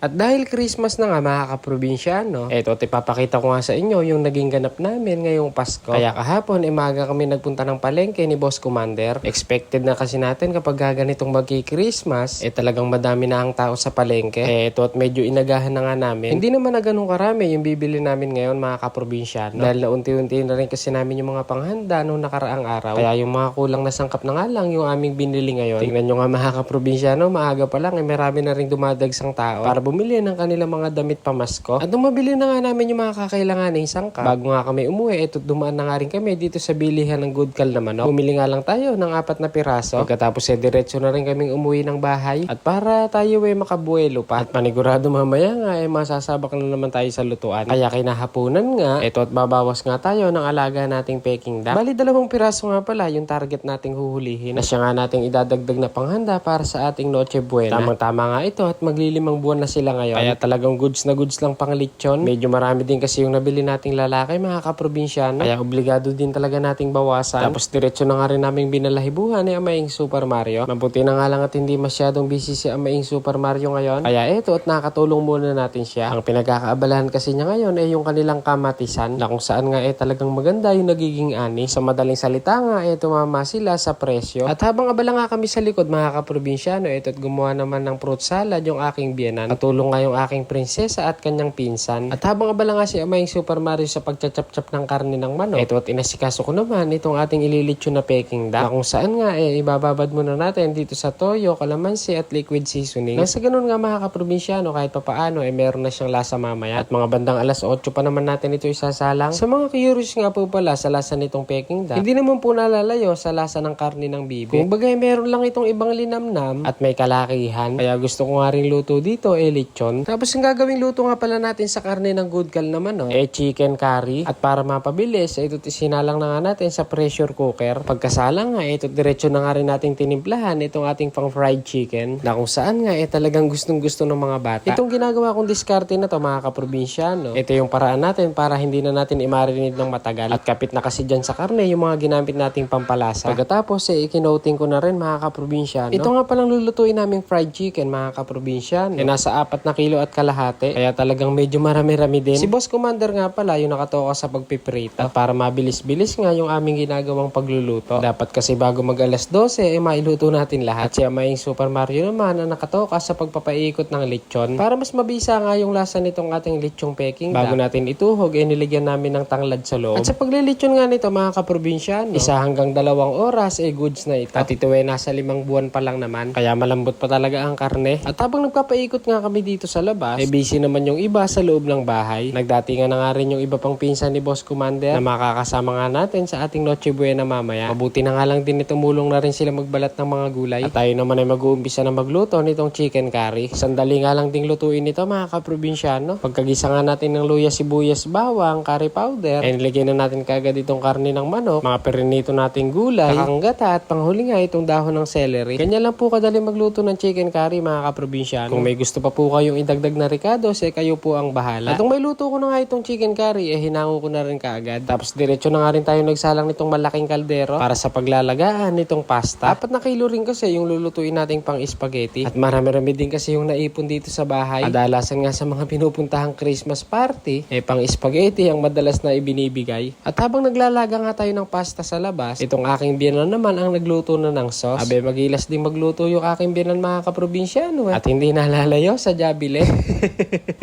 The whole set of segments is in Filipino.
At dahil Christmas na nga mga kaprobinsyano, eto at ipapakita ko nga sa inyo yung naging ganap namin ngayong Pasko. Kaya kahapon maaga kami nagpunta ng palengke ni Boss Commander. Expected na kasi natin kapag ganitong magki-Christmas, talagang madami na ang tao sa palengke. Eto at medyo inagahan na nga namin. Hindi naman na ganun karami yung bibili namin ngayon mga kaprobinsyano. Dahil naunti-unti na rin kasi namin yung mga panghanda noong nakaraang araw. Kaya yung mga kulang na sangkap na nga lang yung aming binili ngayon. Tingnan nyo nga mga kaprobinsyano, maaga pa lang marami na rin dumadagsang tao para bumili ng kanilang mga damit pamasko. At mabili na nga namin yung mga kakailanganing sangkap. Bago nga kami umuwi, dumaan na nga rin kami dito sa bilihan ng Goodcal na manok. Bumili nga lang tayo ng 4 na piraso. Pagkatapos diretso na rin kaming umuwi ng bahay. At para tayo makabuelo pa. At panigurado mamaya nga masasabak na naman tayo sa lutuan. Kaya kinahapunan nga, at babawas nga tayo ng alaga nating Peking duck. Bali 2 piraso nga pala yung target nating huhulihin. Na siya nga nating idadagdag na panghanda para sa ating Noche Buena. Tamang-tama nga ito at maglilimang buwan na sila ngayon. Kaya talagang goods na goods lang pang lechon. Medyo marami din kasi yung nabili nating lalaki mga kaprobinsyano. Kaya obligado din talaga nating bawasan. Tapos diretso na nga rin naming binalahibuhan ni Amaing Super Mario. Mabuti na nga lang at hindi masyadong busy si Amaing Super Mario ngayon. Kaya eto at nakatulong muna natin siya. Ang pinagkakaabalahan kasi niya ngayon yung kanilang kamatisan. Na kung saan nga talagang maganda yung nagiging ani. Sa madaling salita nga tumama sila sa presyo. At habang abala nga kami sa likod mga kaprobinsyano, at gumawa naman ng fruit salad yung aking biyenan. Katulong nga yung aking prinsesa at kanyang pinsan. At habang abala nga si Amaing Super Mario sa pagchachap-chap ng karne ng manok, at inasikaso ko naman itong ating ililitsyon na Peking duck. Na kung saan nga ibababad muna natin dito sa toyo, kalamansi at liquid seasoning. Nang sa ganun nga mga kaprobinsyano, kahit papaano meron na siyang lasa mamaya. At mga bandang alas 8 pa naman natin ito isasalang. Sa mga curious nga po pala sa lasa nitong Peking duck, hindi naman po nalalayo sa lasa ng karne ng bibe. Kung bagay meron lang itong ibang linamnam at may kalakihan. Kaya gusto ko nga rin luto dito lechon. Tapos ang gagawing luto nga pala natin sa karne ng Goodcal naman chicken curry. At para mapabilis, ito sinalang na nga natin sa pressure cooker. Pagkasalang nga diretso na nga rin nating tinimplahan itong ating pang fried chicken. Na kung saan nga talagang gustong gusto ng mga bata. Itong ginagawa kong diskarte na to mga kaprobinsyano. Ito yung paraan natin para hindi na natin i-marinate ng matagal. At kapit na kasi dyan sa karne yung mga ginamit nating pampalasa. Pagkatapos ikinoting ko na rin mga kaprobinsyano. Ito nga palang lulutuin naming fried chicken mga kaprobinsyano. Nasa 4 na kilo at kalahati. Kaya talagang medyo marami-rami din. Si Boss Commander nga pala yung nakatoka sa pagpiprito. At para mabilis-bilis nga yung aming ginagawang pagluluto. Dapat kasi bago mag alas 12 mailuto natin lahat. At si Amaing Super Mario naman ang nakatoka sa pagpapaikot ng lechon. Para mas mabisa nga yung lasa nitong ating lechong Peking duck. Bago natin ituhog niligyan namin ng tanglad sa loob. At sa paglilechon nga nito mga kaprobinsyano, 1 hanggang 2 oras goods na ito. At ito nasa 5 buwan pa lang naman. Kaya malambot pa talaga ang karne. At habang nagpapaikot nga kami dito sa labas, busy naman yung iba sa loob ng bahay. Nagdatingan na nga rin yung iba pang pinsan ni Boss Commander na makakasama nga natin sa ating Noche Buena mamaya. Mabuti na nga lang din tumulong na rin sila magbalat ng mga gulay. At tayo naman mag-uumpisa na magluto nitong chicken curry. Sandali nga lang ding lutuin ito mga kaprobinsyano. Pagkagisa nga natin ng luya, sibuyas, bawang, curry powder, nilagay na natin kagad itong karne ng manok, mga perinito nating gulay, kakanggata at panghuli nga itong dahon ng celery. Ganyan lang po kadali magluto ng chicken curry mga kaprobinsyano. Kung may gusto pa po kayong idagdag na ricados, kayo po ang bahala. At kung may luto ko na nga itong chicken curry, hinango ko na rin kaagad. Tapos diretso na nga rin tayo nagsalang nitong malaking kaldero para sa paglalagaan nitong pasta. 4 na kilo rin kasi yung lulutuin nating pang spaghetti. At marami-rami din kasi yung naipon dito sa bahay. Kadalasan nga sa mga pinupuntahang Christmas party, pang spaghetti ang madalas na ibinibigay. At habang naglalaga nga tayo ng pasta sa labas, itong aking biyanan naman ang nagluto na ng sauce. Magilas din magluto yung aking biyanan mga kaprobinsyano. At hindi nalalayo sa Jabile.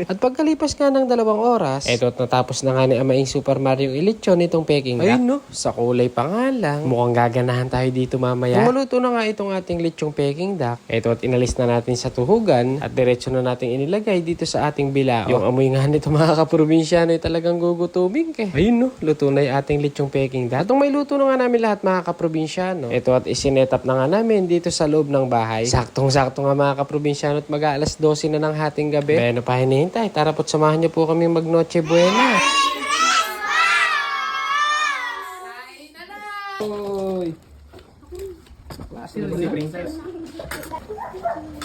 At pagkalipas nga ng 2 oras, natapos na nga ni Amaing Super Mario ilitsyon itong Peking duck. Ayun sa kulay pa nga lang. Mukhang gaganahan tayo dito mamaya. Maluto na nga itong ating litsong Peking duck. At inalis na natin sa tuhugan at diretso na natin inilagay dito sa ating bilao. Yung amoy nga nito mga kaprobinsyano talagang gugutubing Ayun luto na yung ating litsong Peking duck. At may luto na nga namin lahat mga kaprobinsyano. At isinetap na nga namin dito sa loob ng bahay. Saktong-sakto nga mga kaprobinsyano at mag-aalas 12 na ng hating gabi. Ano pa hinihintay? Tara po't samahan niyo po kami mag Noche Buena. Oy! Klase si Princess.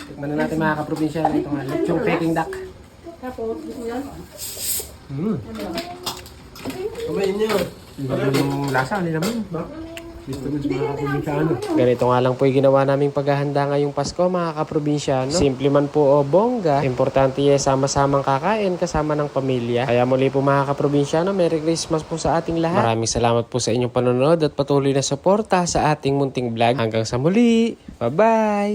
Tikman na natin mga kaprobinsyano ito nga. Lechong Peking duck. Tapos, gusto mo yan? Kumain niyo. Yung lasa, ano naman? Gusto mo sa mga kaprobinsano. Ganito nga lang po yung ginawa naming paghahanda ngayong Pasko, mga kaprobinsyano. Simple man po o bongga, importante sama-samang kakain kasama ng pamilya. Kaya muli po mga kaprobinsyano, Merry Christmas po sa ating lahat. Maraming salamat po sa inyong panonood at patuloy na suporta sa ating munting vlog. Hanggang sa muli, bye-bye!